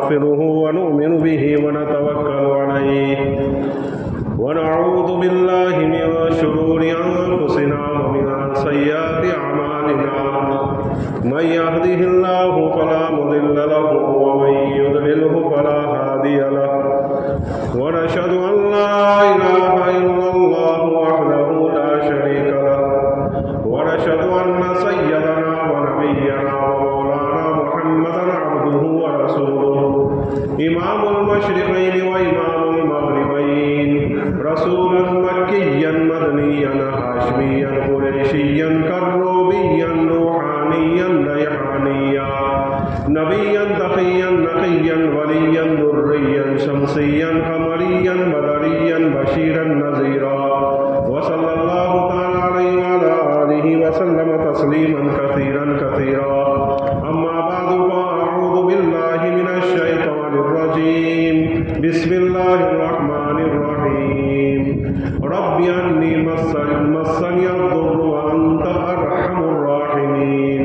ونستغفره ونؤمن به ونتوكل عليه ونعوذ بالله من شرور أنفسنا ومن سيئات أعمالنا من يهده الله فلا مضل له ومن يضلله فلا هادي له ونشهد أن لا إله إلا الله وحده لا شريك له ونشهد أن سيدنا ونبينا ومولانا محمدا عبده ورسوله إمام المشرقين وإمام المغربين رسولا مكيا مدنيا هاشميا قريشيا كروبيا روحانيا ريحانيا نبيا تقيا نقيا وليا ذريا شمسيا قمريا بدريا بشيرا نذيرا وصلى الله تعالى عليه وعلى آله وسلم تسليما كثيرا كثيرا أما بعد فأعوذ بالله من الشيطان الرجيم بسم الله الرحمن الرحيم رب أني مسني الضر وأنت أرحم الراحمين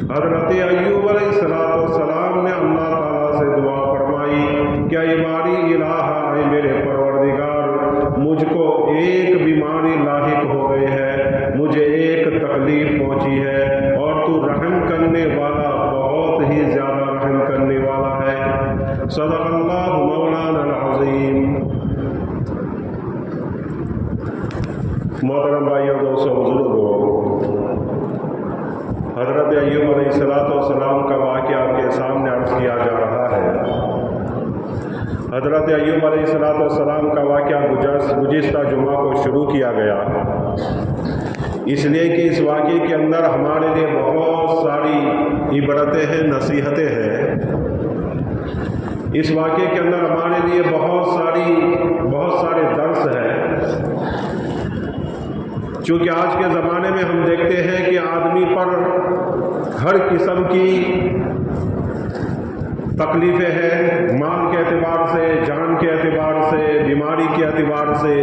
حضرت ایوب علیہ السلام نے اللہ تعالیٰ سے دعا فرمائی کہ اے باری الہ اے میرے پروردگار مجھ کو ایک بیماری لاحق ہو گئی ہے مجھے ایک تکلیف پہنچی ہے اور تو رحم کرنے والا بہت ہی زیادہ رحم کرنے والا ہے صدق اللہ مولانا العظیم محترم بھائیوں دوستوں بزرگوں حضرت ایوب علیہ السلام کا واقعہ آپ کے سامنے عرض کیا جا رہا ہے حضرت ایوب علیہ السلام کا واقعہ گزشتہ جمعہ کو شروع کیا گیا اس لیے کہ اس واقعے کے اندر ہمارے لیے بہت ساری عبرتیں ہیں نصیحتیں ہیں اس واقعے کے اندر ہمارے لیے بہت سارے درس ہیں چونکہ آج کے زمانے میں ہم دیکھتے ہیں کہ آدمی پر ہر قسم کی تکلیفیں ہیں مال کے اعتبار سے جان کے اعتبار سے بیماری کے اعتبار سے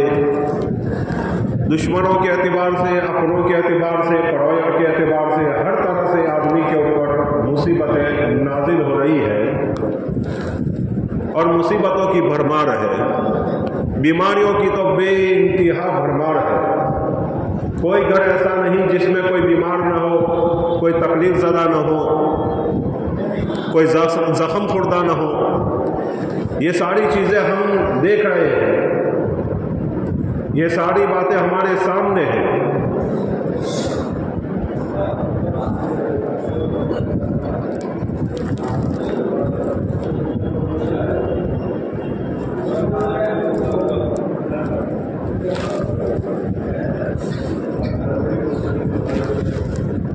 دشمنوں کے اعتبار سے اپنوں کے اعتبار سے پڑویوں کے اعتبار سے ہر طرح سے آدمی کے اوپر مصیبتیں نازل ہو رہی ہے اور مصیبتوں کی بھرمار ہے بیماریوں کی تو بے انتہا بھرمار ہے کوئی گھر ایسا نہیں جس میں کوئی بیمار نہ ہو کوئی تکلیف زدہ نہ ہو کوئی زخم خوردہ نہ ہو یہ ساری چیزیں ہم دیکھ رہے ہیں یہ ساری باتیں ہمارے سامنے ہیں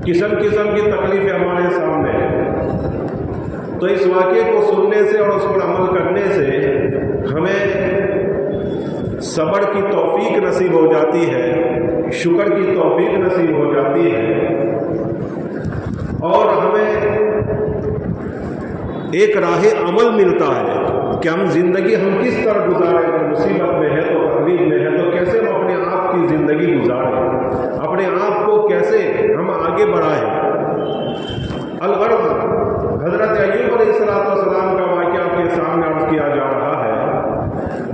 قسم کی تکلیفیں ہمارے سامنے ہیں تو اس واقعے کو سننے سے اور اس پر عمل کرنے سے ہمیں صبر کی توفیق نصیب ہو جاتی ہے شکر کی توفیق نصیب ہو جاتی ہے اور ہمیں ایک راہ عمل ملتا ہے کہ ہم زندگی ہم کس طرح گزاریں اگر مصیبت میں ہے تو تکلیف میں ہے تو کیسے ہم اپنے آپ کی زندگی گزاریں اپنے آپ کو کیسے ہم آگے بڑھائیں الغرض حضرت ایوب علیہ السلام کا واقعہ آپ کے سامنے عرض کیا جا رہا ہے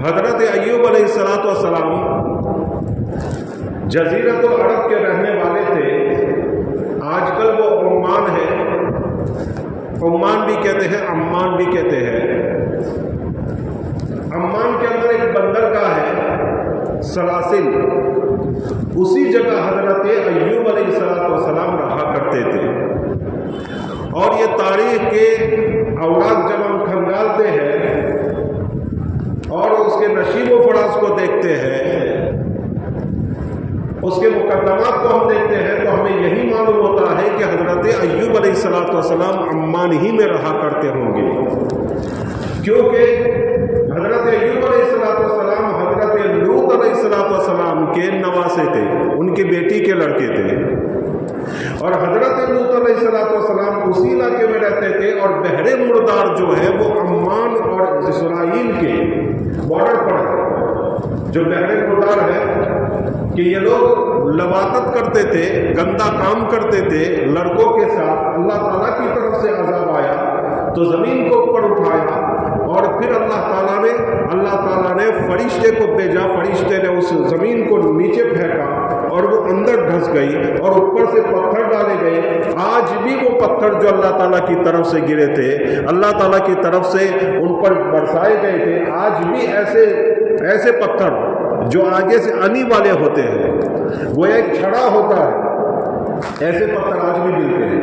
حضرت ایوب علیہ السلام جزیرۃ العرب کے رہنے والے تھے آج کل وہ عمان ہے عمان بھی کہتے ہیں عمان بھی کہتے ہیں عمان کے اندر ایک بندرگاہ ہے سلاسل اسی جگہ حضرت ایوب علیہ السلام رہا کرتے تھے اور یہ تاریخ کے اوراق جب ہم کھنگالتے ہیں اور اس کے نشیب و فراز کو دیکھتے ہیں اس کے مقدمات کو ہم دیکھتے ہیں تو ہمیں یہی معلوم ہوتا ہے کہ حضرت ایوب علیہ السلام عمان ہی میں رہا کرتے ہوں گے کیونکہ حضرت ایوب علیہ السلام حضرت لوط علیہ السلام کے نواسے تھے ان کی بیٹی کے لڑکے تھے اور حضرت لوط علیہ السلام اسی علاقے میں رہتے تھے اور بحر مردار جو ہے وہ عمان اور اسرائیل کے بارڈر پر جو بحر مردار ہے کہ یہ لوگ لواطت کرتے تھے گندا کام کرتے تھے لڑکوں کے ساتھ اللہ تعالیٰ کی طرف سے عذاب آیا تو زمین کو اوپر اٹھایا اور پھر اللہ تعالیٰ نے فرشتے کو بھیجا، فرشتے نے اس زمین کو نیچے پھینکا اور وہ اندر دھس گئی اور اوپر سے پتھر ڈالے گئے۔ آج بھی وہ پتھر جو اللہ تعالیٰ کی طرف سے گرے تھے، اللہ تعالیٰ کی طرف سے ان پر برسائے گئے تھے، آج بھی ایسے پتھر جو آگے سے آنے والے ہوتے ہیں، وہ ایک چھڑا ہوتا ہے، ایسے پتھر آج بھی ملتے ہیں۔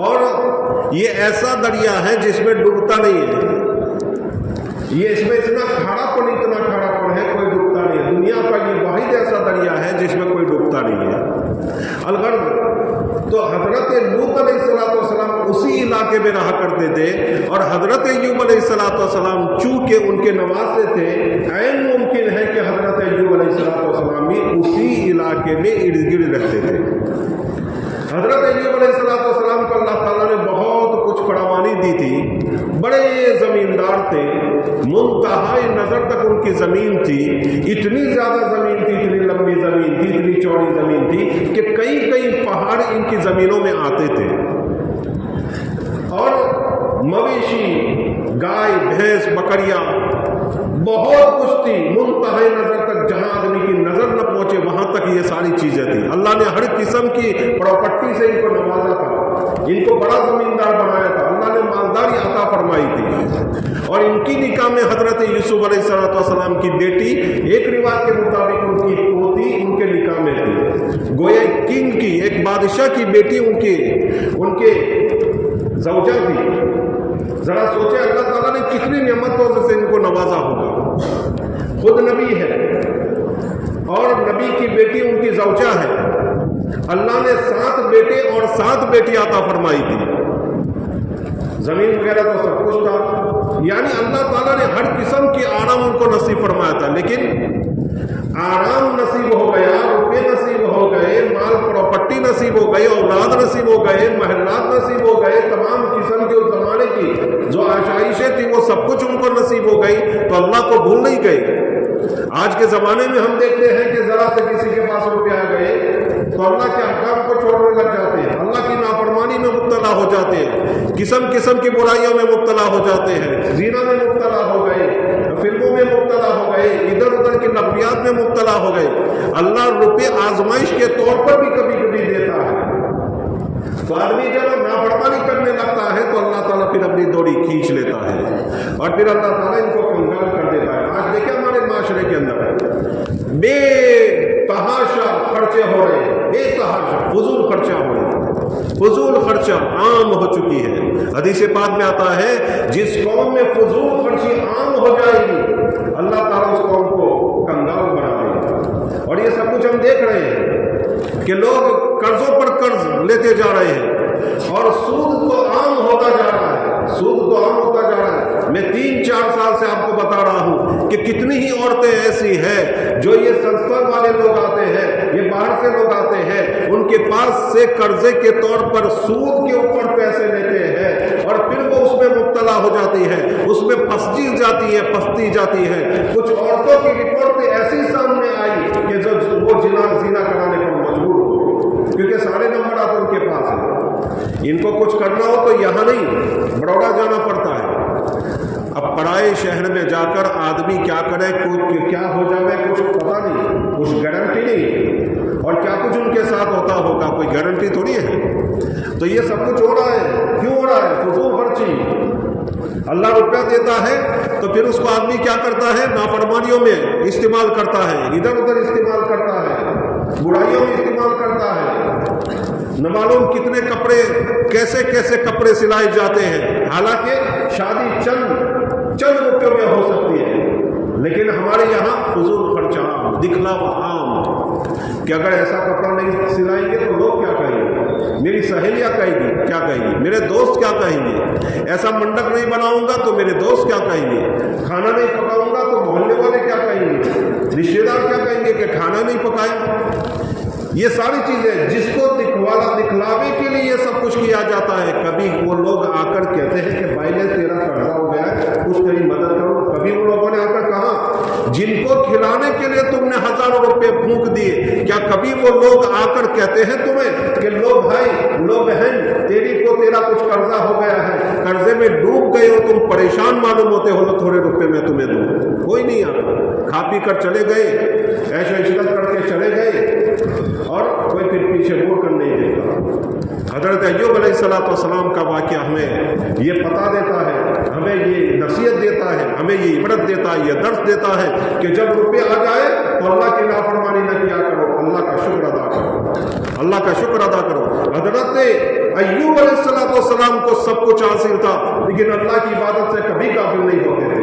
اور یہ ایسا دریا ہے جس میں ڈوبتا نہیں ہے، یہ اس میں اتنا کھڑا پن ہے، کوئی ڈوبتا نہیں ہے۔ دنیا کا یہ واحد ایسا دریا ہے جس میں کوئی ڈوبتا نہیں ہے۔ الغرض تو حضرت لوط علیہ السلام اسی علاقے میں رہا کرتے تھے، اور حضرت ایوب علیہ السلام چونکہ ان کے نواسے تھے، عین ممکن ہے کہ حضرت ایوب علیہ السلام بھی اسی علاقے میں ارد گرد رہتے تھے۔ حضرت ایوب علیہ السلام کو اللہ تعالیٰ نے بہت کچھ فراوانی دی تھی، بڑے زمیندار تھے، منتہائی نظر تک ان کی زمین تھی، اتنی زیادہ زمین تھی، اتنی لمبی زمین تھی، اتنی چوڑی زمین تھی کہ کئی پہاڑ ان کی زمینوں میں آتے تھے، اور مویشی، گائے، بھینس، بکریاں، بہت کچھ تھی، منتہائی نظر تک، جہاں آدمی کی نظر نہ پہنچے وہاں تک یہ ساری چیزیں تھیں۔ اللہ نے ہر قسم کی پراپرٹی سے ان کو نوازا تھا، ان کو بڑا زمیندار بنایا تھا، اللہ نے مالداری عطا فرمائی تھی۔ اور ان کی نکاح میں حضرت یوسف علیہ السلام کی بیٹی، ایک روایت کے مطابق ان کی پوتی ان کے نکاح میں تھی، گویا کنگ کی، ایک بادشاہ کی بیٹی ان کے زوجہ تھی۔ ذرا سوچیں اللہ تعالیٰ نے کتنی نعمتوں سے ان کو نوازا ہوگا۔ خود نبی ہے اور نبی کی بیٹی ان کی زوجہ ہے، اللہ نے 7 بیٹے اور 7 بیٹی عطا فرمائی تھی، زمین وغیرہ تو سب کچھ تھا، یعنی اللہ تعالیٰ نے ہر قسم کی آرام ان کو نصیب فرمایا تھا۔ لیکن آرام نصیب ہو گیا، روپے نصیب ہو گئے، مال پراپرٹی نصیب ہو گئی، اولاد نصیب ہو گئے، محلات نصیب ہو گئے، تمام قسم کے اس زمانے کی جو آشائشیں تھیں وہ سب کچھ ان کو نصیب ہو گئی، تو اللہ کو بھول نہیں گئے۔ آج کے زمانے میں ہم دیکھتے ہیں کہ ذرا سے کسی کے پاس روپے آ گئے تو اللہ کے احکام کو چھوڑنے لگ جاتے ہیں، اللہ کی نافرمانی میں مبتلا ہو جاتے ہیں، قسم کی برائیوں میں مبتلا ہو جاتے ہیں، زنا میں مبتلا ہو گئے، فلموں میں مبتلا ہو گئے، ادھر ادھر کی لغویات میں مبتلا ہو گئے۔ اللہ روپے آزمائش کے طور پر بھی کبھی کبھی دیتا ہے، تو آدمی جب نافرمانی کرنے لگتا ہے تو اللہ تعالیٰ پھر اپنی ڈوری کھینچ لیتا ہے، اور پھر اللہ تعالیٰ ان کو کنگال کر دیتا ہے۔ آج دیکھیں ہمارے معاشرے کے اندر بے تحاشا خرچے ہو رہے ہیں، بے تحاشا فضول خرچہ ہو رہے ہیں، فضول خرچہ عام ہو چکی ہے۔ حدیث پاک میں آتا ہے جس قوم میں فضول خرچی عام ہو جائے گی اللہ تعالیٰ اس قوم کو کنگال بنا دے گا۔ اور یہ سب کچھ ہم دیکھ رہے ہیں کہ لوگ قرضوں پر قرض لیتے جا رہے ہیں، اور سود تو عام ہوتا جا رہا ہے، سود تو عام ہوتا جا رہا ہے۔ میں 3-4 سال سے آپ کو بتا رہا ہوں کہ کتنی ہی عورتیں ایسی ہیں جو یہ سنستان والے لوگ آتے ہیں، یہ باہر سے لوگ آتے ہیں، ان کے پاس سے قرضے کے طور پر سود کے اوپر پیسے لیتے ہیں، اور پھر وہ اس میں مبتلا ہو جاتی ہے، اس میں پھنستی جاتی ہے۔ کچھ عورتوں کی رپورٹ ایسی سامنے آئی کہ جو وہ زنا کرانے پر مجبور ہو گئی، کیونکہ سارے نمبرات ان کے پاس ہیں۔ ان کو کچھ کرنا ہو تو یہاں نہیں، بڑوڑا جانا پڑتا ہے۔ اب پرائے شہر میں جا کر آدمی کیا کرے، کیا ہو جائے کچھ پتہ نہیں، کچھ گارنٹی نہیں، اور کیا کچھ ان کے ساتھ ہوتا ہوگا کوئی گارنٹی تھوڑی ہے۔ تو یہ سب کچھ ہو رہا ہے، کیوں ہو رہا ہے؟ فضول خرچی۔ اللہ روپیہ دیتا ہے تو پھر اس کو آدمی کیا کرتا ہے؟ نافرمانیوں میں استعمال کرتا ہے، ادھر ادھر استعمال کرتا ہے، برائیوں میں استعمال کرتا ہے۔ نہ معلوم کتنے کپڑے، کیسے کپڑے سلائے جاتے ہیں، حالانکہ شادی چند روپیوں میں ہو سکتی ہے، لیکن ہمارے یہاں فضول خرچہ عام، دکھلاوا عام، کہ اگر ایسا کپڑا نہیں سلائیں گے تو لوگ کیا کہیں گے، میری سہیلیاں کیا کہیں گی، میرے دوست کیا کہیں گے، ایسا منڈپ نہیں بناؤں گا تو میرے دوست کیا کہیں گے، کھانا نہیں پکاؤں گا تو محلے والے کیا کہیں گے، رشتے دار کیا کہیں گے کہ کھانا نہیں پکایا۔ یہ ساری چیزیں جس کو دکھلاوے کے لیے یہ سب کچھ کیا جاتا ہے۔ کبھی وہ لوگ آ کر کہتے ہیں کہ بھائی نے تیرا قرضہ ہو گیا ہے، کچھ تیری مدد کرو، کبھی وہ لوگوں نے آ کر کہا جن کو کھلانے کے لیے تم نے ہزاروں روپے پھونک دیے، کیا کبھی وہ لوگ آ کر کہتے ہیں تمہیں کہ لو بھائی لو بہن تیرا کچھ قرضہ ہو گیا ہے، قرضے میں ڈوب گئے ہو، تم پریشان معلوم ہوتے ہو، لو تھوڑے روپے میں تمہیں دوں؟ کوئی نہیں آتا، کھا پی کر چلے گئے، عیش و عشرت کر کے چلے گئے، اور کوئی پھر پیچھے مڑ کر نہیں دیتا۔ حضرت ایوب علیہ السلام کا واقعہ ہمیں یہ پتا دیتا ہے، ہمیں یہ نصیحت دیتا ہے، ہمیں یہ عبرت دیتا ہے، یہ درس دیتا ہے کہ جب روپے آ جائے تو اللہ کی نافرمانی نہ کیا کرو، اللہ کا شکر ادا کرو، اللہ کا شکر ادا کرو۔ حضرت ایوب علیہ السلام کو سب کچھ حاصل تھا، لیکن اللہ کی عبادت سے کبھی غافل نہیں ہوتے تھے،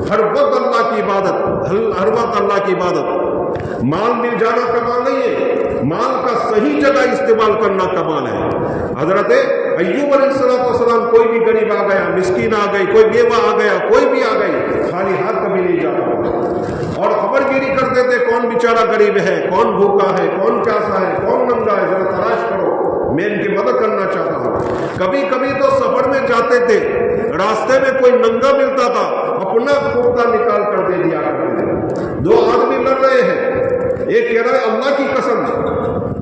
ہر وقت اللہ کی عبادت، ہر وقت اللہ کی عبادت۔ مال مل جانا کمال نہیں ہے، مال کا صحیح جگہ استعمال کرنا کمال ہے۔ حضرت ایوب علیہ السلام کوئی بھی غریب آ گیا، مسکین آ گئی، کوئی بیوہ آ گیا، کوئی بھی آ گئی، خالی ہاتھ کبھی نہیں جاتا، اور خبر گیری کرتے تھے کون بیچارہ غریب ہے، کون بھوکا ہے، کون پیاسا ہے، کون ننگا ہے، ذرا تلاش کرو، میں ان کی مدد کرنا چاہتا ہوں۔ کبھی کبھی تو سفر میں جاتے تھے، راستے میں کوئی ننگا ملتا تھا، اپنا کرتا نکال کر دے دیا کرتے تھے۔ دو آدمی لڑ رہے ہیں، ایک کہہ رہا ہے اللہ کی قسم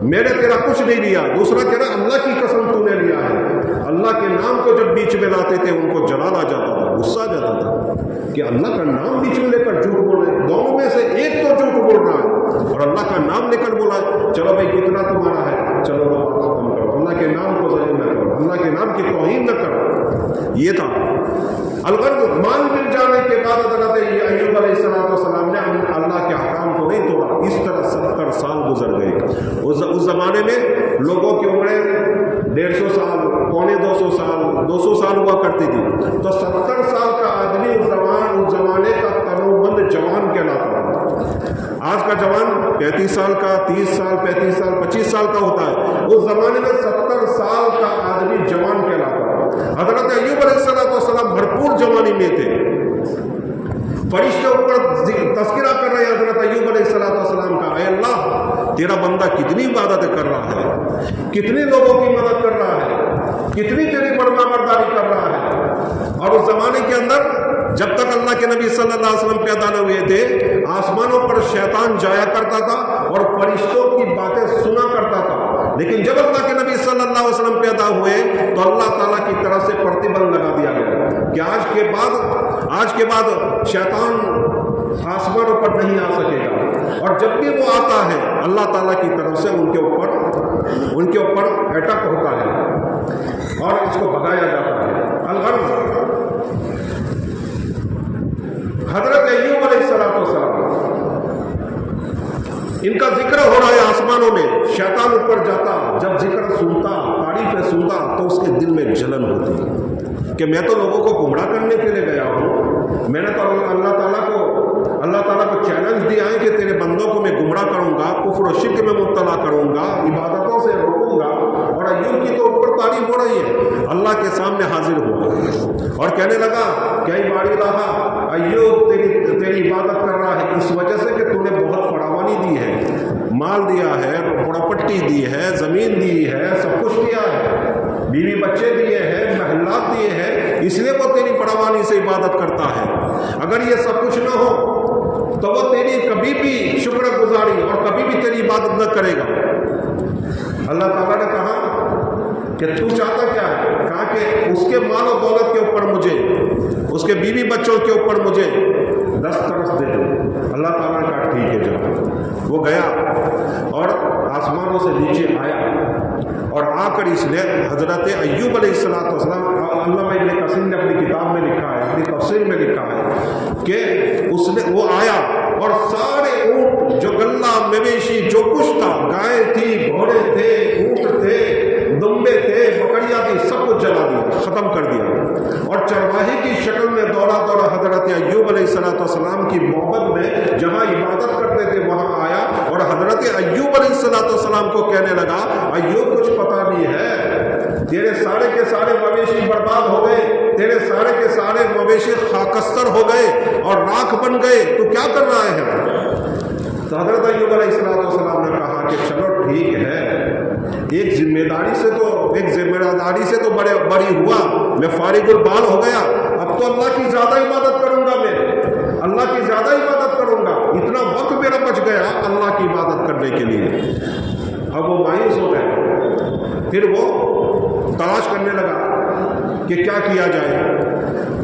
میں نے تیرا کچھ نہیں لیا، دوسرا کہہ رہا ہے اللہ کی قسم تو نے لیا ہے۔ اللہ کے نام کو جب بیچ میں لاتے تھے ان کو جلال آ جاتا تھا، غصہ آ جاتا تھا کہ اللہ کا نام بیچ میں لے کر جھوٹ بول رہے ہیں، دونوں میں سے ایک تو جھوٹ بول رہا ہے اور اللہ کا نام لے کر بولا ہے، چلو بھائی کتنا تمہارا ہے، چلو بات ختم کرو، اللہ کے نام کو ذلیل نہ کرو، اللہ کے نام کی توہین نہ کرو۔ یہ تھا الغرض۔ مان مل جانے کے بعد حضرت ایوب علیہ السلام نے اللہ کے احکام کو نہیں توڑا۔ اس طرح 70 سال گزر گئے۔ اس زمانے میں لوگوں کی عمریں 150 سال، پونے 200 سال، 200 سال ہوا کرتی تھی، تو 70 سال کا آدمی اس زمانے کا تنومند جوان کہلاتا ہے۔ آج کا جوان 35 سال کا، 30 سال، 35 سال، 25 سال کا ہوتا ہے، اس زمانے میں 70 سال کا آدمی جوان کہلاتا ہے۔ حضرت ایوب علیہ السلام بھرپور جوانی میں تھے، فرشتے اوپر تذکرہ کر رہے ہیں حضرت ایوب علیہ السلام کا، اے اللہ تیرا بندہ کتنی عبادتیں کر رہا ہے، کتنے لوگوں کی مدد کر رہا ہے، کتنی تیری فرما برداری کر رہا ہے۔ اور اس زمانے کے اندر جب تک اللہ کے نبی صلی اللہ علیہ وسلم پیدا نہ ہوئے تھے، آسمانوں پر شیطان جایا کرتا تھا اور فرشتوں کی باتیں سنا کرتا تھا، لیکن جب اللہ کے نبی صلی اللہ علیہ وسلم پیدا ہوئے تو اللہ تعالیٰ کی طرف سے پرتیبند لگا دیا گیا کہ آج کے بعد شیطان آسمانوں پر نہیں آ سکے گا، اور جب بھی وہ آتا ہے اللہ تعالیٰ کی طرف سے ان کے اوپر اٹیک ہوتا ہے اور اس کو بھگایا جاتا ہے۔ الغرض حضرت ایوب علیہ السلام ان کا ذکر ہو رہا ہے آسمانوں میں، شیطان اوپر جاتا، جب ذکر سنتا، تعریفیں سنتا تو اس کے دل میں جلن ہوتی کہ میں تو لوگوں کو گمراہ کرنے کے لیے گیا ہوں، میں نے تو اللہ تعالیٰ کو چیلنج دیا ہے کہ تیرے بندوں کو میں گمراہ کروں گا، کفر و شرک میں مبتلا کروں گا، عبادتوں سے روکوں گا، اور ایوب کی تو اوپر تعریف ہو رہی ہے۔ اللہ کے سامنے حاضر ہوا اور کہنے لگا کہ اے باری رہا ایوب تیری عبادت کر رہا ہے اس وجہ سے کہ تو نے بہت فراوانی دی ہے، مال دیا ہے، پراپرٹی دی ہے، زمین دی ہے، سب کچھ دیا ہے، بیوی بچے دیے ہیں، محلات دیے ہیں، اس لیے وہ تیری فراوانی سے عبادت کرتا ہے۔ اگر یہ سب کچھ نہ ہو تو وہ تیری کبھی بھی شکر گزاری اور کبھی بھی تیری عبادت نہ کرے گا۔ اللہ تعالیٰ نے کہا کہ تو چاہتا کیا ہے؟ کہا کہ اس کے مال و دولت کے اوپر مجھے، اس کے بیوی بچوں کے اوپر مجھے 10 طرف دے دو۔ اللہ تعالیٰ نے کہا ٹھیک ہے جاؤ۔ وہ گیا اور آسمانوں سے نیچے آیا اور آ کر اس نے حضرت ایوب علیہ السلام، علامہ ابن کثیر نے اپنی کتاب میں لکھا ہے، اپنی تفسیر میں لکھا ہے کہ وہ آیا اور سارے اونٹ جو غلہ مویشی جو کچھ تھا، گائے تھی، گھوڑے تھے، اونٹ تھے، دمبے تھے، بکریاں تھی، سب کچھ جلا دیا، ختم کر دیا، اور چرواہے کی شکل میں دورہ حضرت ایوب علیہ السلام کی محبت میں جہاں عبادت کرتے تھے وہاں آیا اور حضرت ایوب علیہ السلام کو کہنے لگا ایوب کچھ پتہ نہیں ہے، تیرے سارے کے سارے مویشی برباد ہو گئے، تیرے سارے کے سارے مویشی خاکستر ہو گئے اور راکھ بن گئے، تو کیا کر رہا ہے؟ تو حضرت ایوب علیہ السلام نے کہا کہ چلو ٹھیک ہے، ایک ذمہ داری سے تو بری ہوا، میں فارغ البال ہو گیا، اب تو اللہ کی زیادہ عبادت کروں گا، میں اللہ کی زیادہ عبادت کروں گا، کرنے کے لیے. اب وہ مایوس ہو گئے. پھر وہ تلاش کرنے لگا کہ کیا کیا جائے.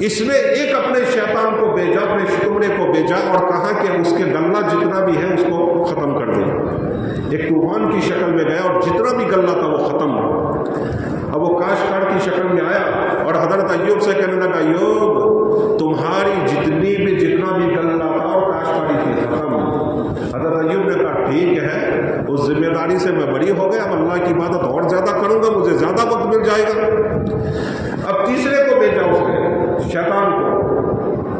اس نے ایک اپنے شیطان کو بھیجا، اپنے شتمنے کو بھیجا اور کہا کہ اس کے غلہ جتنا بھی ہے اس کو ختم کر دے. ایک طوفان کی شکل میں گیا اور جتنا بھی غلہ تھا وہ ختم ہوا. اب وہ کاشتکار کی شکل میں آیا اور حضرت ایوب سے کہنے لگا ایوب تمہاری جتنا بھی غلہ تھا اور کاشتکاری تھی ختم. حضرت ایوب نے کہا ٹھیک ہے، اس ذمہ داری سے میں بری ہو گیا، اب اللہ کی عبادت اور زیادہ کروں گا، مجھے زیادہ وقت مل جائے گا. اب تیسرے کو بھیجا اس نے،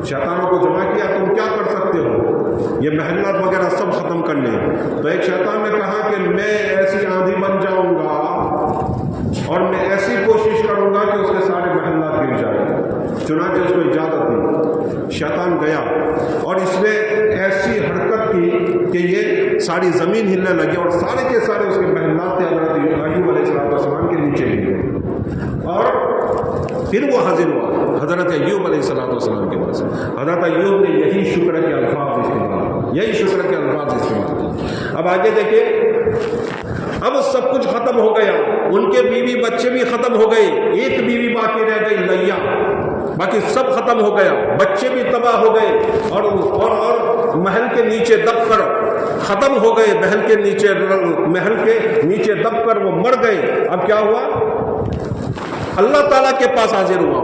شیطانوں کو جمع کیا. تم کیا کر سکتے ہو؟ یہ محلات وغیرہ سب ختم کرنے. تو ایک شیطان نے کہا کہ میں ایسی آندھی بن جاؤں گا اور میں ایسی کوشش کروں گا کہ اس کے سارے محلات گر جائیں. چنانچہ اس کو اجازت دی. شیطان گیا اور اس نے ایسی حرکت کی کہ یہ ساری زمین ہلنے لگی اور سارے کے سارے اس کے محلات تھے حضرت ایوب علیہ السلام کے نیچے گر گئے. اور پھر وہ حاضر ہوا حضرت ایوب علیہ السلام کے پاس. حضرت ایوب نے یہی شکر کے الفاظ استعمال کیے. اب آگے دیکھیں، اب سب کچھ ختم ہو گیا. ان کے بیوی بچے بھی ختم ہو گئے. ایک بیوی باقی رہ گئی لیا، باقی سب ختم ہو گیا. بچے بھی تباہ ہو گئے اور محل کے نیچے دب کر ختم ہو گئے. محل کے نیچے دب کر وہ مر گئے. اب کیا ہوا؟ اللہ تعالیٰ کے پاس حاضر ہوا.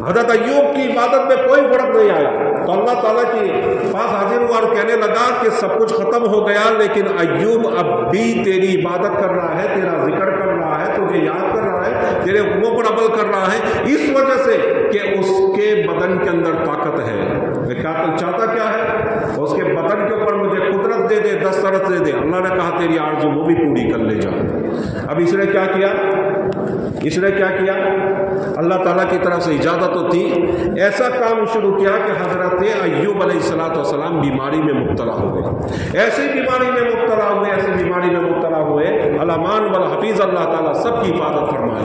حضرت ایوب کی عبادت میں کوئی فرق نہیں آیا تو اللہ تعالیٰ کے پاس حاضر ہوا اور کہنے لگا کہ سب کچھ ختم ہو گیا لیکن ایوب اب بھی تیری عبادت کر رہا ہے، تیرا ذکر کر رہا ہے، تجھے یاد کر رہا ہے، تیرے حکموں پر عمل کر رہا ہے، اس وجہ سے کہ اس کے بدن کے اندر طاقت ہے. چاہتا کیا ہے؟ اس کے بدن کے اوپر مجھے قدرت دے دے، دسترس دے دے. اللہ نے کہا تیری آرزو وہ بھی پوری کر لے جا. اب اس نے کیا کیا؟ اللہ تعالیٰ کی طرف سے اجازت تو تھی، ایسا کام شروع کیا کہ حضرت ایوب علیہ السلام بیماری میں مبتلا ہو گئے. ایسی بیماری میں مبتلا ہوئے الامان والحفیظ اللہ تعالیٰ سب کی حفاظت فرمائے.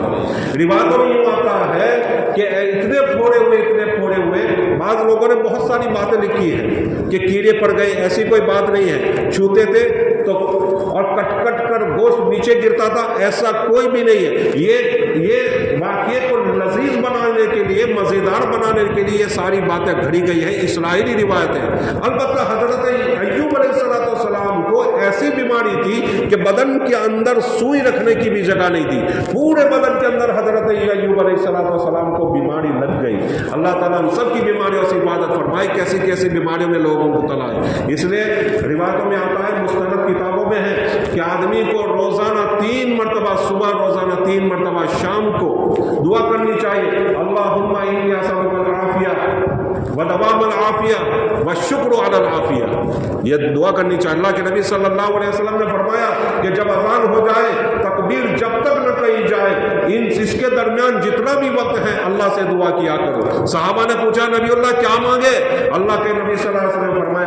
روایتوں میں یہ آتا ہے کہ اتنے پھوڑے ہوئے بعض لوگوں نے بہت ساری باتیں لکھی ہیں کہ کیڑے پڑ گئے، ایسی کوئی بات نہیں ہے. چھوتے تھے تو اور کٹ کر گوشت نیچے گرتا تھا، ایسا کوئی بھی نہیں ہے. یہ واقعے کو لذیذ بنانے کے لیے، مزیدار بنانے کے لیے یہ ساری باتیں گھڑی گئی ہے، اسرائیلی روایت ہے. البتہ حضرت ایوب علیہ السلام کو ایسی بیماری تھی کہ بدن کے اندر سوئی رکھنے کی بھی جگہ نہیں تھی. پورے بدن کے اندر حضرت ایوب علیہ السلام کو بیماری لگ گئی. اللہ تعالیٰ ہم سب کی بیماریوں سے حفاظت فرمائے. کیسی کیسی بیماریوں میں لوگوں کو مبتلا ہے. اس لیے روایتوں میں آتا ہے، مستند کتابوں میں ہے کہ آدمی کو روزانہ 3 مرتبہ صبح، روزانہ 3 مرتبہ شام کو دعا کرنی چاہیے. اللہم انی اسألک العافیہ ودوام العافیہ والشکر علی العافیہ. یہ دعا کرنی چاہیے. اللہ کے نبی صلی اللہ علیہ وسلم نے فرمایا کہ جب اذان ہو جائے، تکبیر جب تک نہ کہی جائے، اس کے درمیان جتنا بھی وقت ہے اللہ سے دعا کیا کرو. صحابہ نے پوچھا نبی اللہ کیا مانگے؟ اللہ کے نبی صلی اللہ علیہ وسلم نے فرمایا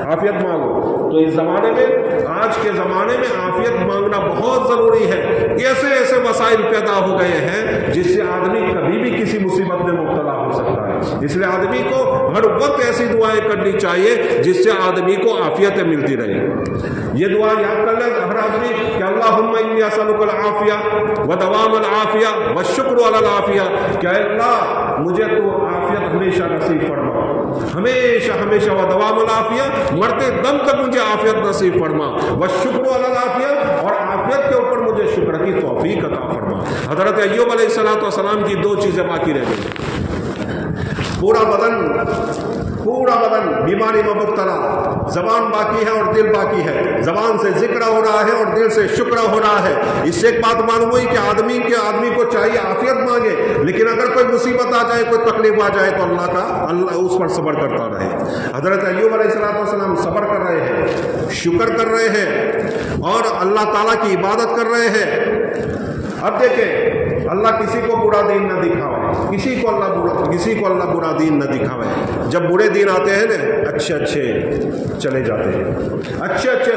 عافیت مانگو. تو اس زمانے میں، آج کے زمانے میں عافیت مانگنا بہت ضروری ہے. ایسے وسائل پیدا ہو گئے ہیں جس سے آدمی کبھی بھی کسی مصیبت میں مبتلا ہو سکتا ہے. اس لیے آدمی کو ہر وقت ایسی دعائیں کرنی چاہیے جس سے آدمی کو عافیت ملتی رہے. یہ دعا یاد کر لیں ہر آدمی کہ اللہم انی اسألک العافیہ ودوام العافیہ والشکر علی العافیہ. کہ اللہ مجھے تو عافیت ہمیشہ نصیب فرما، ہمیشہ ودوام العافیہ، مرتے دم تک مجھے عافیت نصیب فرما. والشکر علی العافیہ، اور عافیت کے اوپر مجھے شکر کی توفیق عطا فرما. حضرت ایوب علیہ السلام کی 2 چیزیں باقی رہ گئی. پورا بدن بیماری میں مبتلا، زبان باقی ہے اور دل باقی ہے. زبان سے ذکر ہو رہا ہے اور دل سے شکر ہو رہا ہے. اس سے ایک بات معلوم ہوئی کہ آدمی کو چاہیے عافیت مانگے، لیکن اگر کوئی مصیبت آ جائے، کوئی تکلیف آ جائے تو اللہ اس پر صبر کرتا رہے. حضرت ایوب علیہ السلام صبر کر رہے ہیں، شکر کر رہے ہیں اور اللہ تعالیٰ کی عبادت کر رہے ہیں. اب دیکھیں، اللہ کسی کو برا دین نہ دکھاوے، کسی کو اللہ برا دین نہ دکھاوے. جب برے دین آتے ہیں نا، اچھے چلے جاتے ہیں، اچھے